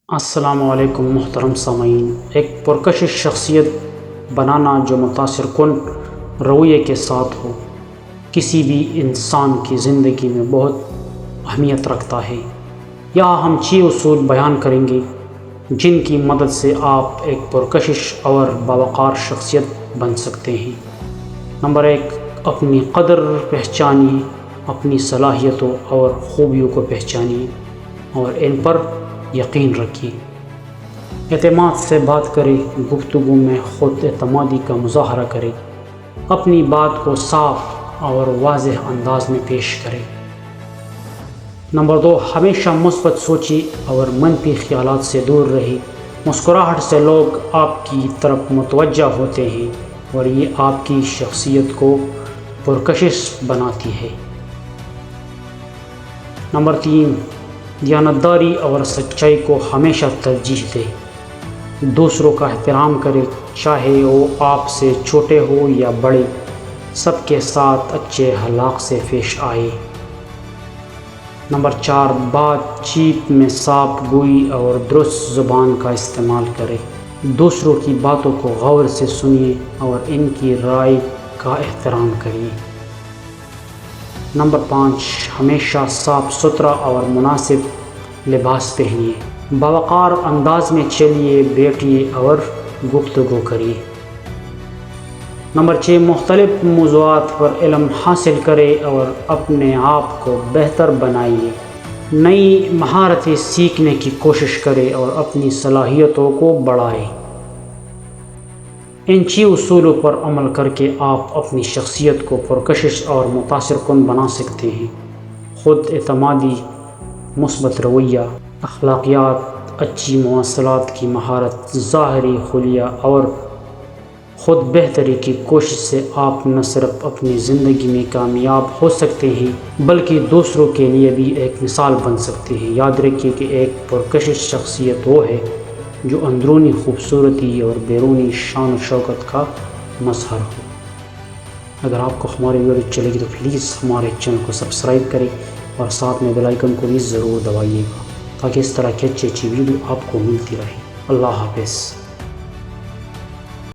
السلام علیکم محترم سامعین، ایک پرکشش شخصیت بنانا جو متاثر کن رویے کے ساتھ ہو کسی بھی انسان کی زندگی میں بہت اہمیت رکھتا ہے۔ یہاں ہم 6 اصول بیان کریں گے جن کی مدد سے آپ ایک پرکشش اور باوقار شخصیت بن سکتے ہیں۔ نمبر 1، اپنی قدر پہچانیے، اپنی صلاحیتوں اور خوبیوں کو پہچانیے اور ان پر یقین رکھیے۔ اعتماد سے بات کریں، گفتگو میں خود اعتمادی کا مظاہرہ کریں، اپنی بات کو صاف اور واضح انداز میں پیش کریں۔ نمبر 2، ہمیشہ مثبت سوچیں اور منفی خیالات سے دور رہیں۔ مسکراہٹ سے لوگ آپ کی طرف متوجہ ہوتے ہیں اور یہ آپ کی شخصیت کو پرکشش بناتی ہے۔ نمبر 3، دیانتداری اور سچائی کو ہمیشہ ترجیح دیں۔ دوسروں کا احترام کریں، چاہے وہ آپ سے چھوٹے ہو یا بڑے، سب کے ساتھ اچھے اخلاق سے پیش آئے۔ نمبر 4، بات چیت میں صاف گوئی اور درست زبان کا استعمال کریں۔ دوسروں کی باتوں کو غور سے سنیے اور ان کی رائے کا احترام کریے۔ نمبر 5، ہمیشہ صاف ستھرا اور مناسب لباس پہنیے۔ باوقار انداز میں چلیے، بیٹھیے اور گفتگو کریے۔ نمبر 6، مختلف موضوعات پر علم حاصل کریں اور اپنے آپ کو بہتر بنائیے۔ نئی مہارتیں سیکھنے کی کوشش کریں اور اپنی صلاحیتوں کو بڑھائیں۔ ان 6 اصولوں پر عمل کر کے آپ اپنی شخصیت کو پرکشش اور متاثر کن بنا سکتے ہیں۔ خود اعتمادی، مثبت رویہ، اخلاقیات، اچھی مواصلات کی مہارت، ظاہری خلیہ اور خود بہتری کی کوشش سے آپ نہ صرف اپنی زندگی میں کامیاب ہو سکتے ہیں بلکہ دوسروں کے لیے بھی ایک مثال بن سکتے ہیں۔ یاد رکھیے کہ ایک پرکشش شخصیت وہ ہے جو اندرونی خوبصورتی اور بیرونی شان و شوکت کا مظہر ہو۔ اگر آپ کو ہماری ویڈیو چلے گی تو پلیز ہمارے چینل کو سبسکرائب کریں اور ساتھ میں بیل آئیکن کو بھی ضرور دبائیے گا تاکہ اس طرح کی اچھی ویڈیو آپ کو ملتی رہے۔ اللہ حافظ۔